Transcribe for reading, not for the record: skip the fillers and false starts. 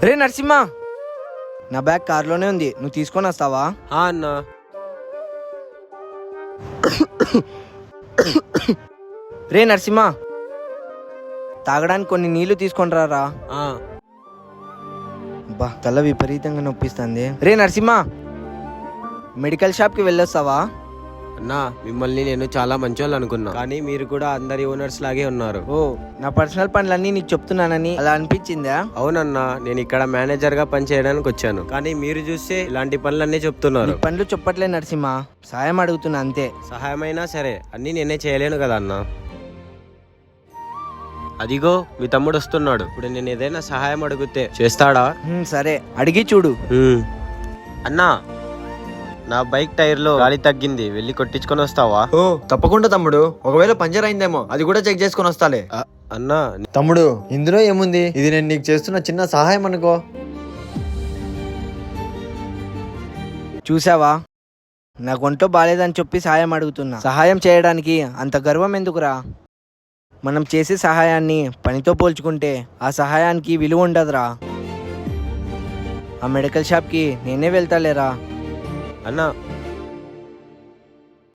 రే నరసింహ, నా బ్యాగ్ కార్లోనే ఉంది, నువ్వు తీసుకొని వస్తావా? అన్నా. రే నరసింహ, తాగడానికి కొన్ని నీళ్లు తీసుకొని రారా. బా, తల విపరీతంగా నొప్పిస్తుంది. రే నరసింహ, మెడికల్ షాప్కి వెళ్ళొస్తావా? అన్నా, మిమ్మల్ని నేను చాలా మంచోళ్ళు అనుకున్నా, కానీ మీరు కూడా అందరి ఓనర్స్ లాగే ఉన్నారు. ఓ, నా పర్సనల్ పనులన్నీ నీకు చెప్తున్నానని అలా అనిపించిందా? అవునన్నా, నేను ఇక్కడ మేనేజర్ గా పని చేయడానికి వచ్చాను, కానీ మీరు చూస్తే ఇలాంటి పనులన్నీ చెప్తున్నారు. నీ పనులు చెప్పట్లే నరసింహ, సాయం అడుగుతున్నా అంతే. సహాయమైనా సరే, అన్నీ నేనే చేయలేను కదా అన్నా. అదిగో మీ తమ్ముడు వస్తున్నాడు, ఇప్పుడు నేను ఏదైనా సహాయం అడిగితే చేస్తాడా? సరే, అడిగి చూడు. అన్నా, నా బైక్ టైర్ లో గాలి తగ్గింది, వెళ్ళి కొట్టించుకొని వస్తావా? ఓ తప్పకుండా తమ్ముడు, ఒకవేళ పంచర్ అయిందేమో అది కూడా చెక్ చేసుకొని వస్తాలే. అన్నా తమ్ముడు, ఇందులో ఏముంది, ఇది నేను నీకు చేస్తున్న చిన్న సహాయం అనుకో. చూసావా, నాకు ఒంట్లో బాలేదని చెప్పి సహాయం అడుగుతున్నా. సహాయం చేయడానికి అంత గర్వం ఎందుకురా? మనం చేసే సహాయాన్ని పనితో పోల్చుకుంటే ఆ సహాయానికి విలువ ఉండదురా. ఆ మెడికల్ షాప్కి నేనే వెళ్తాలేరా. అన్నా,